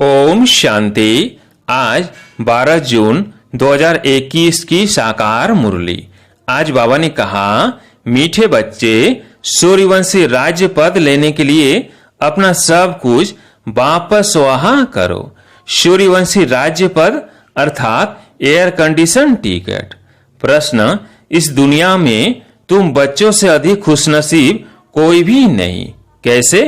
ओम शांति। आज 12 जून 2021 की साकार मुरली। आज बाबा ने कहा, मीठे बच्चे, सूर्यवंशी राज्य पद लेने के लिए अपना सब कुछ वापस स्वाहा करो। सूर्यवंशी राज्य पद अर्थात एयर कंडीशन टिकट। प्रश्न, इस दुनिया में तुम बच्चों से अधिक खुशनसीब कोई भी नहीं। कैसे?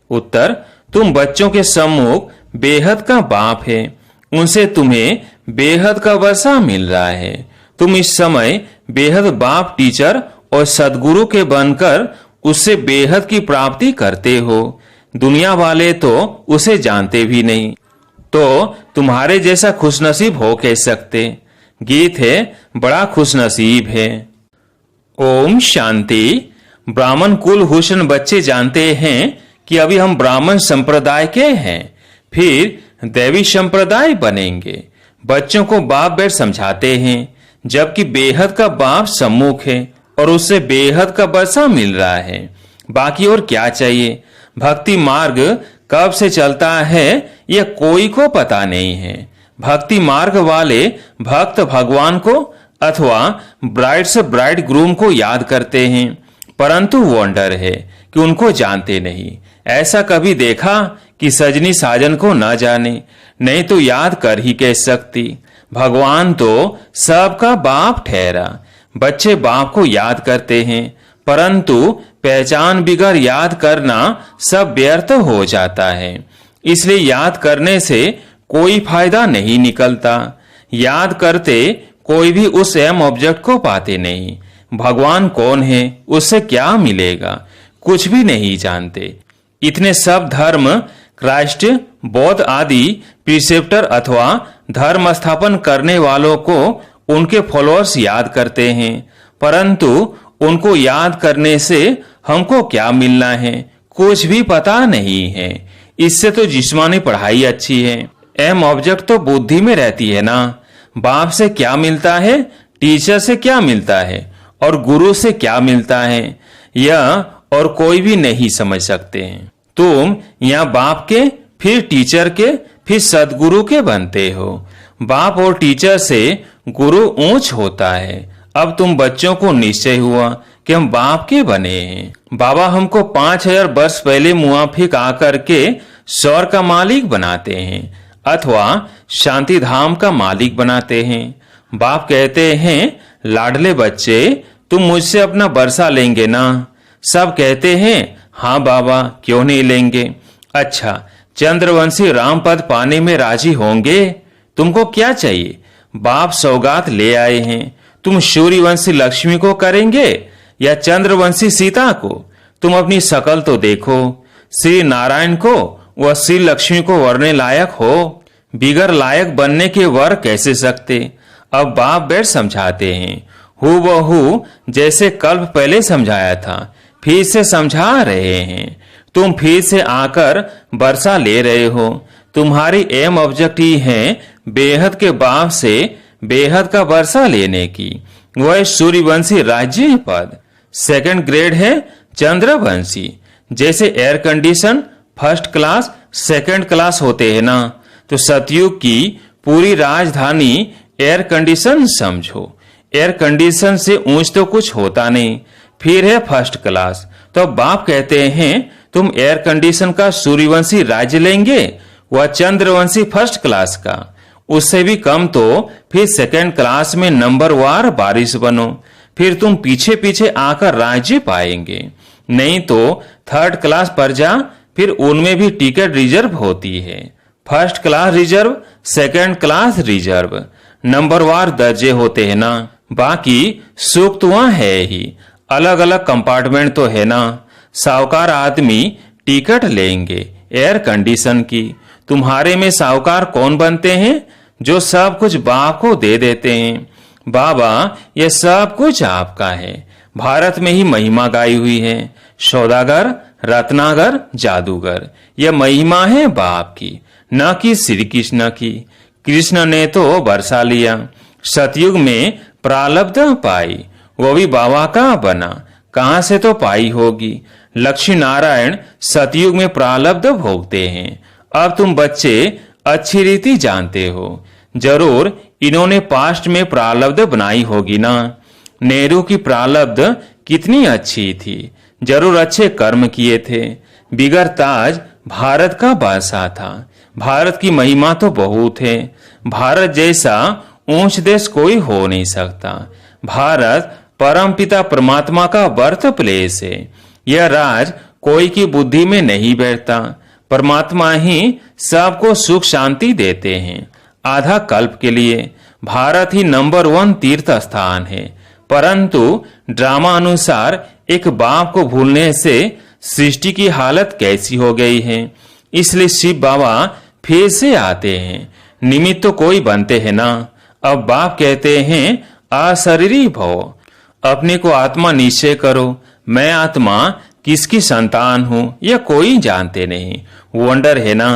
उत्तर, तुम बच्चों के सम्मुख बेहद का बाप है। उनसे तुम्हें बेहद का वर्षा मिल रहा है। तुम इस समय बेहद बाप, टीचर और सदगुरु के बनकर उससे बेहद की प्राप्ति करते हो। दुनिया वाले तो उसे जानते भी नहीं, तो तुम्हारे जैसा खुशनसीब हो कह सकते। गीत है, बड़ा खुशनसीब है। ओम शांति। ब्राह्मण कुल हुस्न बच्चे जानते हैं कि अभी हम ब्राह्मण संप्रदाय के हैं, फिर दैवी संप्रदाय बनेंगे। बच्चों को बाप बेट समझाते हैं, जबकि बेहद का बाप सम्मुख है और उससे बेहद का वर्षा मिल रहा है। बाकी और क्या चाहिए? भक्ति मार्ग कब से चलता है यह कोई को पता नहीं है। भक्ति मार्ग वाले भक्त भगवान को अथवा ब्राइड से ब्राइड ग्रूम को याद करते हैं, परंतु वंडर है कि उनको जानते नहीं। ऐसा कभी देखा कि सजनी साजन को न जाने? नहीं तो याद कर ही कह सकती। भगवान तो सबका बाप ठहरा। बच्चे बाप को याद करते हैं, परंतु पहचान बिगर याद करना सब व्यर्थ हो जाता है। इसलिए याद करने से कोई फायदा नहीं निकलता। याद करते कोई भी उस एम ऑब्जेक्ट को पाते नहीं। भगवान कौन है, उससे क्या मिलेगा? कुछ भी नहीं जानते। इतने सब धर्म, क्राइस्ट, बौद्ध आदि प्रिसेप्टर अथवा धर्म स्थापन करने वालों को उनके फॉलोअर्स याद करते हैं, परंतु उनको याद करने से हमको क्या मिलना है? कुछ भी पता नहीं है। इससे तो जिस्मानी पढ़ाई अच्छी है। एम ऑब्जेक्ट तो बुद्धि में रहती है ना। बाप से क्या मिलता है, टीचर से क्या मिलता है और गुरु से क्या मिलता है, यह और कोई भी नहीं समझ सकते हैं। तुम यहाँ बाप के, फिर टीचर के, फिर सदगुरु के बनते हो। बाप और टीचर से गुरु ऊंच होता है। अब तुम बच्चों को निश्चय हुआ कि हम बाप के बने हैं। बाबा हमको 5000 वर्ष पहले मुआफिक आकर के स्वर का मालिक बनाते हैं अथवा शांति धाम का मालिक बनाते हैं। बाप कहते हैं, लाडले बच्चे, तुम मुझसे अपना वर्षा लेंगे ना? सब कहते हैं, हाँ बाबा, क्यों नहीं लेंगे। अच्छा, चंद्रवंशी राम पद पाने में राजी होंगे? तुमको क्या चाहिए? बाप सौगात ले आए हैं। तुम सूर्यवंशी लक्ष्मी को करेंगे या चंद्रवंशी सीता को? तुम अपनी शकल तो देखो। श्री नारायण को व श्री लक्ष्मी को वरने लायक हो। बिगर लायक बनने के वर कैसे सकते? अब बाप बैठ समझाते हैं, हूबहू जैसे कल्प पहले समझाया था, फिर से समझा रहे हैं। तुम फिर से आकर वर्षा ले रहे हो। तुम्हारी एम ऑब्जेक्ट ही है बेहद के बाप से बेहद का वर्षा लेने की। वह सूर्यवंशी राज्य पद। सेकंड ग्रेड है चंद्रवंशी। जैसे air condition first class, second class होते हैं ना, तो सतयुग की पूरी राजधानी एयर कंडीशन समझो। एयर कंडीशन से ऊंच तो कुछ होता नहीं। फिर है फर्स्ट क्लास। तो बाप कहते हैं, तुम एयर कंडीशन का सूर्यवंशी राज्य लेंगे व चंद्रवंशी फर्स्ट क्लास का। उससे भी कम तो फिर सेकंड क्लास में नंबर वार बारिश बनो। फिर तुम पीछे पीछे आकर राज्य पाएंगे। नहीं तो थर्ड क्लास पर जा, फिर उनमें भी टिकट रिजर्व होती है। First class reserve, second class reserve, number वार दर्जे होते हैं ना। बाकी सुख तो वहां है ही, अलग अलग कंपार्टमेंट तो है ना। साहूकार आदमी टिकट लेंगे एयर कंडीशन की। तुम्हारे में साहूकार कौन बनते हैं? जो सब कुछ बाप को दे देते हैं। बाबा, यह सब कुछ आपका है। भारत में ही महिमा गाई हुई है। सौदागर, रत्नागर, जादूगर, यह महिमा है बाप की, न कि श्री कृष्ण की। कृष्ण ने तो वर्षा लिया, सतयुग में प्रारब्ध पाई, वो भी बाबा का बना। कहां से तो पाई होगी। लक्ष्मी नारायण सतयुग में प्रारब्ध भोगते हैं। अब तुम बच्चे अच्छी रीति जानते हो। जरूर इन्होंने पास्ट में प्रारब्ध बनाई होगी ना। नेहरू की प्रारब्ध कितनी अच्छी थी, जरूर अच्छे कर्म किए थे। बिगर ताज भारत का बादशाह था। भारत की महिमा तो बहुत है। भारत जैसा ऊंच देश कोई हो नहीं सकता। भारत परमपिता परमात्मा का बर्थ प्लेस है। यह राज कोई की बुद्धि में नहीं बैठता। परमात्मा ही सबको सुख शांति देते हैं। आधा कल्प के लिए भारत ही नंबर 1 तीर्थ स्थान है। परंतु ड्रामा अनुसार एक बाप को भूलने से सृष्टि की हालत कैसी हो गई है। इसलिए शिव बाबा फिर से आते हैं। निमित्त तो कोई बनते हैं ना। अब बाप कहते हैं अशरीरी भव, अपने को आत्मा निश्चय करो। मैं आत्मा किसकी संतान हूं यह कोई जानते नहीं। वंडर है ना।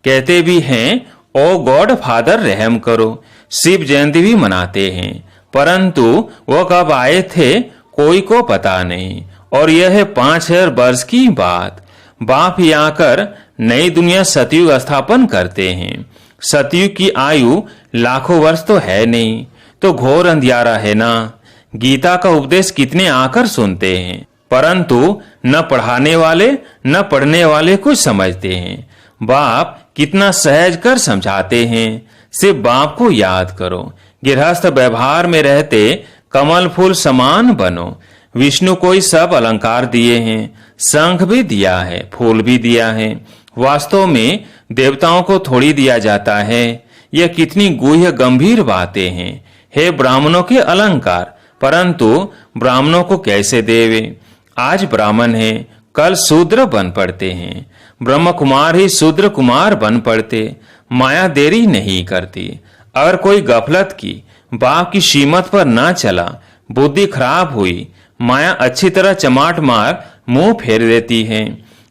कहते भी हैं ओ गॉड फादर रहम करो। शिव जयंती भी मनाते हैं, परंतु वो कब आए थे कोई को पता नहीं। और यह है 5000 वर्ष की बात। बाप ही आकर नई दुनिया सतयुग स्थापन करते हैं। सतयुग की आयु लाखों वर्ष तो है नहीं, तो घोर अंधियारा है ना। गीता का उपदेश कितने आकर सुनते हैं, परंतु न पढ़ाने वाले न पढ़ने वाले कुछ समझते हैं। बाप कितना सहज कर समझाते हैं। सिर्फ बाप को याद करो। गृहस्थ व्यवहार में रहते कमल फूल समान बनो। विष्णु को ही सब अलंकार दिए हैं, शंख भी दिया है, फूल भी दिया है। वास्तव में देवताओं को थोड़ी दिया जाता है। यह कितनी गुह्य गंभीर बातें हैं। हे ब्राह्मणों के अलंकार, परंतु ब्राह्मणों को कैसे देवे। आज ब्राह्मण है, कल शूद्र बन पड़ते हैं। ब्रह्म कुमार ही शूद्र कुमार बन पड़ते। माया देरी नहीं करती। अगर कोई गफलत की, बाप की सीमत पर ना चला, बुद्धि खराब हुई, माया अच्छी तरह चमाट मार मुंह फेर देती है।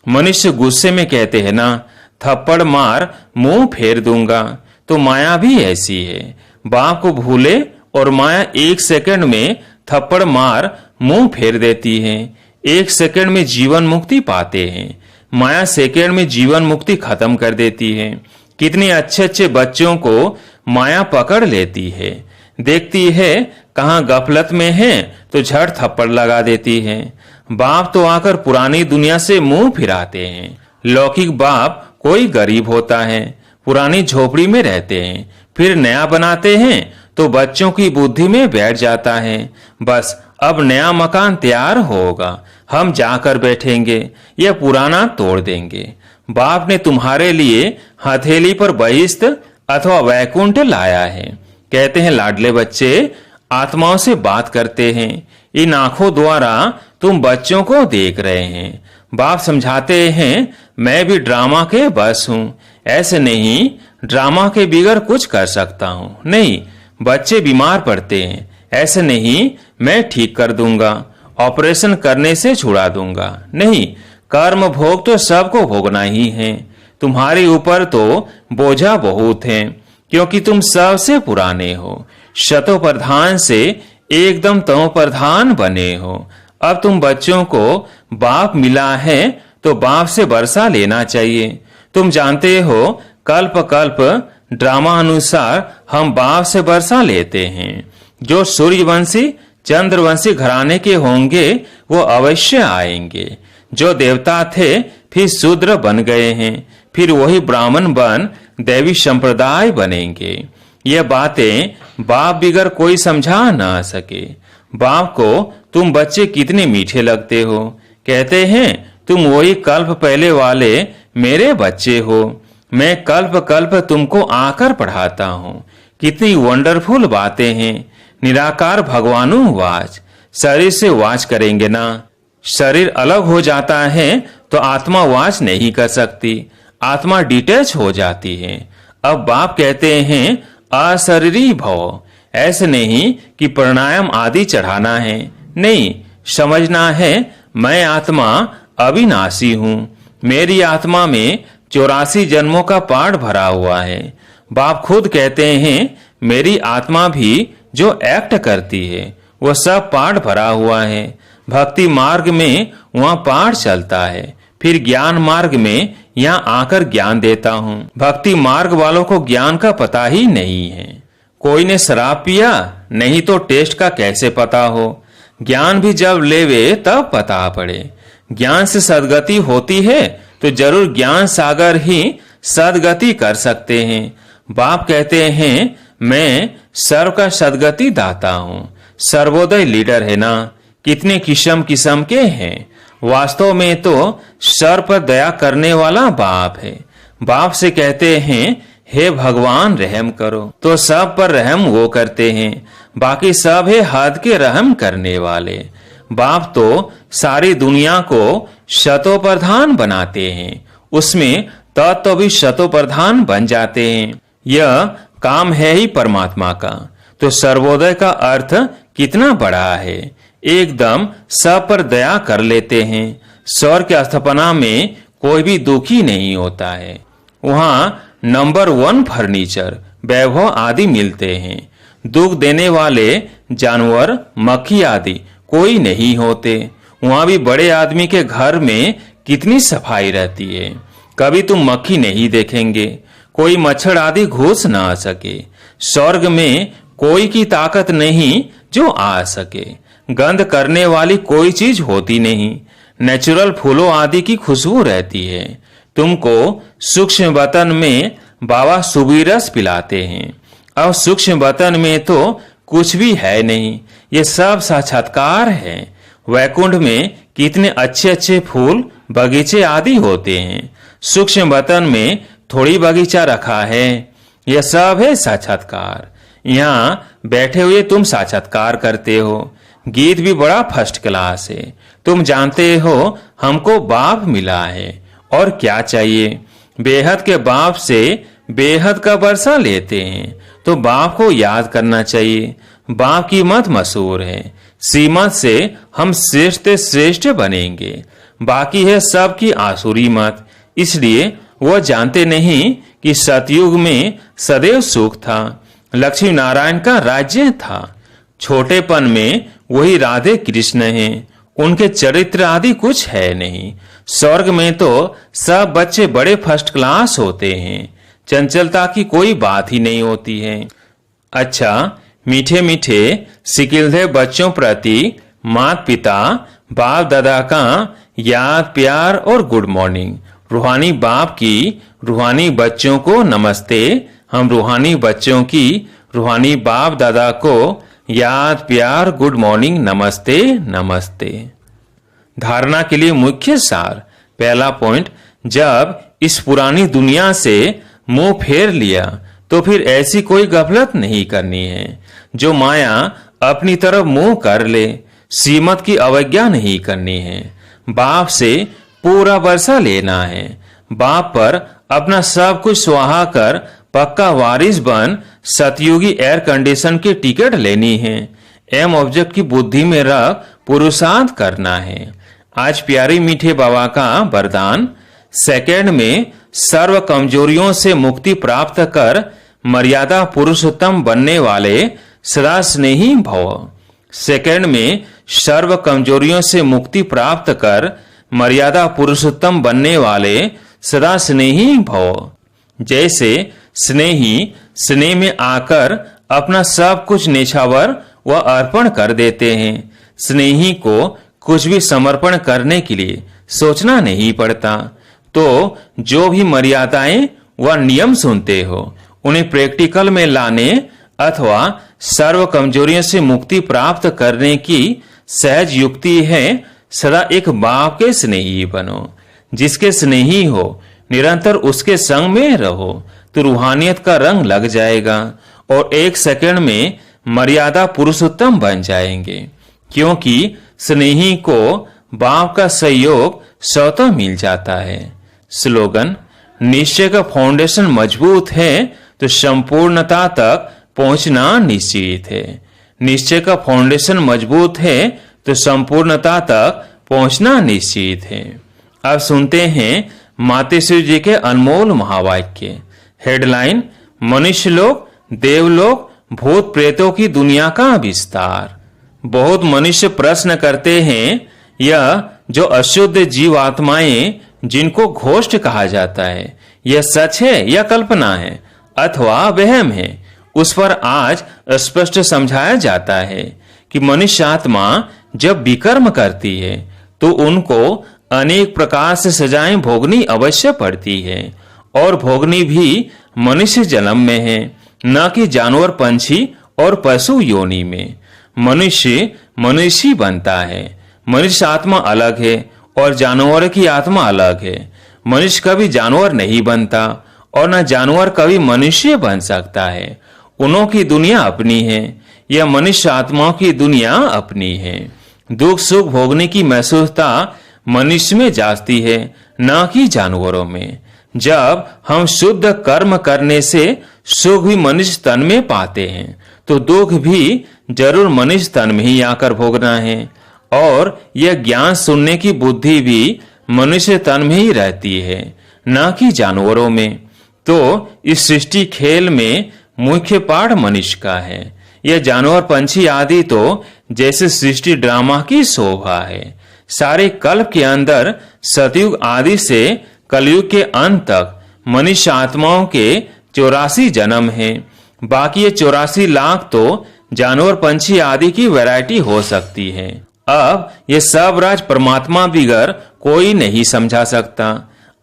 मनुष्य गुस्से में कहते हैं ना, थप्पड़ मार मुंह फेर दूंगा। तो माया भी ऐसी है। बाप को भूले और माया 1 सेकंड में थप्पड़ मार मुंह फेर देती है। 1 सेकंड में जीवन मुक्ति पाते हैं। माया सेकंड में जीवन मुक्ति खत्म कर देती है। कितने अच्छे अच्छे बच्चों को माया पकड़ लेती है। देखती है कहाँ गफलत में है तो झट थप्पड़ लगा देती है। बाप तो आकर पुरानी दुनिया से मुंह फिराते हैं। लौकिक बाप कोई गरीब होता है, पुरानी झोपड़ी में रहते हैं, फिर नया बनाते हैं तो बच्चों की बुद्धि में बैठ जाता है। बस अब नया मकान तैयार होगा, हम जाकर बैठेंगे, यह पुराना तोड़ देंगे। बाप ने तुम्हारे लिए हथेली पर बहिष्ठ अथवा वैकुंठ लाया है। कहते हैं लाडले बच्चे आत्माओं से बात करते हैं। इन आंखों द्वारा तुम बच्चों को देख रहे हैं। बाप समझाते हैं मैं भी ड्रामा के बस हूं। ऐसे नहीं ड्रामा के बिगड़ कुछ कर सकता हूं। नहीं, बच्चे बीमार पड़ते हैं, ऐसे नहीं मैं ठीक कर दूंगा, ऑपरेशन करने से छुड़ा दूंगा। नहीं, कर्म भोग तो सबको भोगना ही है। तुम्हारे ऊपर तो बोझा बहुत है, क्योंकि तुम सबसे पुराने हो। शतो प्रधान से एकदम तमो प्रधान बने हो। अब तुम बच्चों को बाप मिला है तो बाप से वर्षा लेना चाहिए। तुम जानते हो कल्प कल्प ड्रामा अनुसार हम बाप से वर्षा लेते हैं। जो सूर्यवंशी चंद्रवंशी घराने के होंगे वो अवश्य आएंगे। जो देवता थे फिर शूद्र बन गए हैं, फिर वही ब्राह्मण बन दैवी संप्रदाय बनेंगे। ये बातें बाप बिगर कोई समझा ना सके। बाप को तुम बच्चे कितने मीठे लगते हो। कहते हैं तुम वही कल्प पहले वाले मेरे बच्चे हो। मैं कल्प कल्प तुमको आकर पढ़ाता हूँ। कितनी वंडरफुल बातें हैं। निराकार भगवानु वाच, शरीर से वाच करेंगे ना। शरीर अलग हो जाता है तो आत्मा वाच नहीं कर सकती, आत्मा डिटैच हो जाती है। अब बाप कहते हैं अशरीरी भव। ऐसे नहीं कि प्राणायाम आदि चढ़ाना है। नहीं, समझना है मैं आत्मा अविनाशी हूँ। मेरी आत्मा में 84 जन्मों का पाठ भरा हुआ है। बाप खुद कहते हैं मेरी आत्मा भी जो एक्ट करती है वो सब पाठ भरा हुआ है। भक्ति मार्ग में वहाँ पाठ चलता है, फिर ज्ञान मार्ग में यहाँ आकर ज्ञान देता हूँ। भक्ति मार्ग वालों को ज्ञान का पता ही नहीं है। कोई ने शराब पिया, नहीं तो टेस्ट का कैसे पता हो। ज्ञान भी जब लेवे तब पता पड़े। ज्ञान से सदगति होती है तो जरूर ज्ञान सागर ही सदगति कर सकते हैं। बाप कहते हैं मैं सर्व का सदगति दाता हूँ। सर्वोदय लीडर है ना, कितने किस्म किस्म के हैं। वास्तव में तो सर पर दया करने वाला बाप है। बाप से कहते हैं हे भगवान रहम करो, तो सब पर रहम वो करते हैं। बाकी सब है हद के रहम करने वाले। बाप तो सारी दुनिया को शतो प्रधान बनाते हैं, उसमें तत्व भी शतो प्रधान बन जाते हैं। यह काम है ही परमात्मा का। तो सर्वोदय का अर्थ कितना बड़ा है। एकदम सब पर दया कर लेते हैं। स्वर्ग की स्थापना में कोई भी दुखी नहीं होता है। वहाँ नंबर 1 फर्नीचर, वैभव आदि मिलते हैं। दुख देने वाले जानवर, मक्खी आदि कोई नहीं होते। वहाँ भी बड़े आदमी के घर में कितनी सफाई रहती है। कभी तुम मक्खी नहीं देखेंगे, कोई मच्छर आदि घुस ना आ सके। स्वर्ग में कोई की ताकत नहीं जो आ सके। गंध करने वाली कोई चीज होती नहीं। नेचुरल फूलों आदि की खुशबू रहती है। तुमको सूक्ष्म वतन में बाबा सुबीरस पिलाते हैं। अब सूक्ष्म वतन में तो कुछ भी है नहीं, ये सब साक्षात्कार है। वैकुंठ में कितने अच्छे अच्छे फूल बगीचे आदि होते हैं। सूक्ष्म वतन में थोड़ी बगीचा रखा है, यह सब है साक्षात्कार। यहाँ बैठे हुए तुम साक्षात्कार करते हो। गीत भी बड़ा फर्स्ट क्लास है। तुम जानते हो हमको बाप मिला है, और क्या चाहिए। बेहद के बाप से बेहद का वर्षा लेते हैं, तो बाप को याद करना चाहिए। बाप की मत मशहूर है, श्रीमत से हम श्रेष्ठ श्रेष्ठ बनेंगे। बाकी है सबकी आसुरी मत। इसलिए वह जानते नहीं कि सतयुग में सदैव सुख था, लक्ष्मी नारायण का राज्य था। छोटेपन में वही राधे कृष्ण हैं, उनके चरित्र आदि कुछ है नहीं। स्वर्ग में तो सब बच्चे बड़े फर्स्ट क्लास होते हैं, चंचलता की कोई बात ही नहीं होती है। अच्छा, मीठे मीठे सिकिलधे बच्चों प्रति माता पिता बाप दादा का याद प्यार और गुड मॉर्निंग। रूहानी बाप की रूहानी बच्चों को नमस्ते। हम रूहानी बच्चों की रूहानी बाप दादा को याद प्यार गुड मॉर्निंग नमस्ते नमस्ते। धारणा के लिए मुख्य सार। पहला पॉइंट, जब इस पुरानी दुनिया से मुंह फेर लिया तो फिर ऐसी कोई गफलत नहीं करनी है जो माया अपनी तरफ मुंह कर ले। श्रीमत की अवज्ञा नहीं करनी है। बाप से पूरा वर्षा लेना है। बाप पर अपना सब कुछ सुहा कर पक्का वारिस बन सतयुगी एयर कंडीशन की टिकट लेनी है। एम ऑब्जेक्ट की बुद्धि में रख पुरुषार्थ करना है। आज प्यारे मीठे बाबा का वरदान। सेकंड में सर्व कमजोरियों से मुक्ति प्राप्त कर मर्यादा पुरुषोत्तम बनने वाले सदा स्नेही भव। सेकंड में सर्व कमजोरियों से मुक्ति प्राप्त कर मर्यादा पुरुषोत्तम बनने वाले सदा स्नेही भव। जैसे स्नेही स्नेह में आकर अपना सब कुछ नेछावर व अर्पण कर देते हैं। स्नेही को कुछ भी समर्पण करने के लिए सोचना नहीं पड़ता। तो जो भी मर्यादाएं व नियम सुनते हो उन्हें प्रैक्टिकल में लाने अथवा सर्व कमजोरियों से मुक्ति प्राप्त करने की सहज युक्ति है। सदा एक बाप के स्नेही बनो। जिसके स्नेही हो निरंतर उसके संग में रहो तो रूहानियत का रंग लग जाएगा और एक सेकंड में मर्यादा पुरुषोत्तम बन जाएंगे। क्योंकि स्नेही को बाप का सहयोग स्वतः मिल जाता है। स्लोगन, निश्चय का फाउंडेशन मजबूत है तो संपूर्णता तक पहुंचना निश्चित है। निश्चय का फाउंडेशन मजबूत है तो संपूर्णता तक पहुंचना निश्चित है। अब सुनते हैं मातेश्वरी जी के अनमोल महावाक्य। हेडलाइन, मनुष्य लोक, देवलोक, भूत प्रेतों की दुनिया का विस्तार। बहुत मनुष्य प्रश्न करते हैं, यह जो अशुद्ध जीव आत्माएं जिनको घोष्ट कहा जाता है, यह सच है या कल्पना है अथवा वहम है, उस पर आज स्पष्ट समझाया जाता है कि मनुष्य आत्मा जब विकर्म करती है तो उनको अनेक प्रकार से सजाएं भोगनी अवश्य पड़ती है, और भोगनी भी मनुष्य जन्म में है, न कि जानवर, पंछी और पशु योनि में। मनुष्य बनता है। मनुष्य आत्मा अलग है और जानवर की आत्मा अलग है। मनुष्य कभी जानवर नहीं बनता और न जानवर कभी मनुष्य बन सकता है। उनों की दुनिया अपनी है, यह मनुष्य आत्माओं की दुनिया अपनी है। दुख सुख भोगने की महसूसता मनुष्य में जाती है, न कि जानवरों में। जब हम शुद्ध कर्म करने से सुख भी मनुष्य तन में पाते हैं तो दुख भी जरूर मनुष्य तन में ही आकर भोगना है, और यह ज्ञान सुनने की बुद्धि भी मनुष्य तन में ही रहती है, न कि जानवरों में। तो इस सृष्टि खेल में मुख्य पाठ मनुष्य का है। यह जानवर, पंछी आदि तो जैसे सृष्टि ड्रामा की शोभा है। सारे कल्प के अंदर सतयुग आदि से कलयुग के अंत तक मनुष्य आत्माओं के 84 जन्म हैं। बाकी ये 84 लाख तो जानवर, पंछी आदि की वैरायटी हो सकती है। अब ये सब राज परमात्मा बिगर कोई नहीं समझा सकता।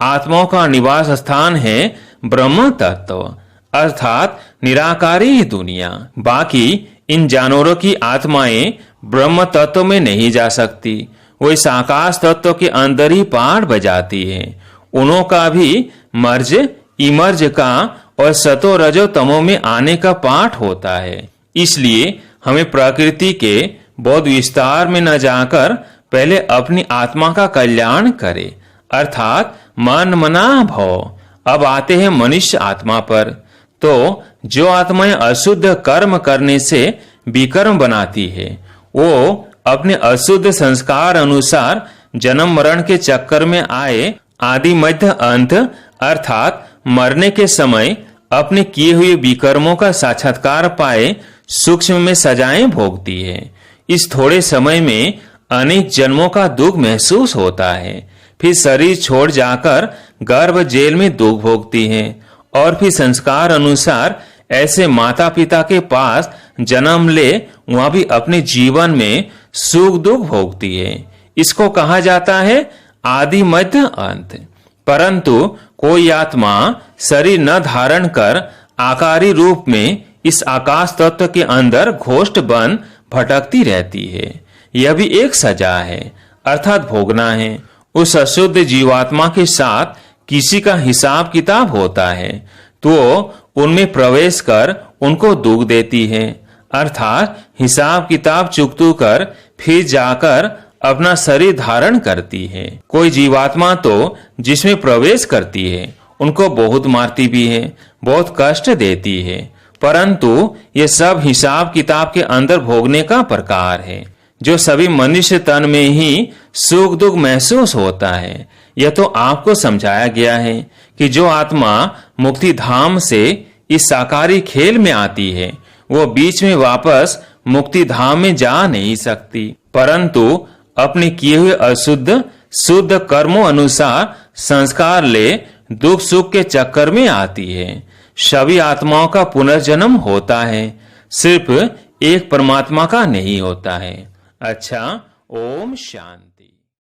आत्माओं का निवास स्थान है ब्रह्म तत्व, अर्थात निराकारी दुनिया। बाकी इन जानवरों की आत्माएं ब्रह्म तत्व में नहीं जा सकती, वो इस आकाश तत्व के अंदर ही पाठ बजाती है। उनों का भी मर्ज, इमर्ज का और सतो रजो तमो में आने का पाठ होता है। इसलिए हमें प्रकृति के बहुत विस्तार में न जाकर पहले अपनी आत्मा का कल्याण करे, अर्थात मन मना भव। अब आते हैं मनुष्य आत्मा पर। तो जो आत्माएं अशुद्ध कर्म करने से विकर्म बनाती है, वो अपने अशुद्ध संस्कार अनुसार जन्म मरण के चक्कर में आए आदि मध्य अंत, अर्थात मरने के समय अपने किए हुए विकर्मों का साक्षात्कार पाए सूक्ष्म में सजाएं भोगती है। इस थोड़े समय में अनेक जन्मों का दुख महसूस होता है। फिर शरीर छोड़ जाकर गर्भ जेल में दुख भोगती है, और फिर संस्कार अनुसार ऐसे माता पिता के पास जन्म ले वहां भी अपने जीवन में सुख दुख भोगती है। इसको कहा जाता है आदि मध्य अंत। परंतु कोई आत्मा शरीर न धारण कर आकारी रूप में इस आकाश तत्व के अंदर घोष्ट बन भटकती रहती है। यह भी एक सजा है, अर्थात भोगना है। उस अशुद्ध जीवात्मा के साथ किसी का हिसाब किताब होता है तो उनमें प्रवेश कर उनको दुख देती है, अर्थात हिसाब किताब चुकतू कर फिर जाकर अपना शरीर धारण करती है। कोई जीवात्मा तो जिसमें प्रवेश करती है उनको बहुत मारती भी है, बहुत कष्ट देती है, परंतु ये सब हिसाब किताब के अंदर भोगने का प्रकार है, जो सभी मनुष्य तन में ही सुख दुख महसूस होता है। यह तो आपको समझाया गया है कि जो आत्मा मुक्ति धाम से इस साकारी खेल में आती है वो बीच में वापस मुक्ति धाम में जा नहीं सकती, परंतु अपने किए हुए अशुद्ध शुद्ध कर्मों अनुसार संस्कार ले दुख सुख के चक्कर में आती है। सभी आत्माओं का पुनर्जन्म होता है, सिर्फ एक परमात्मा का नहीं होता है। अच्छा, ओम शांति।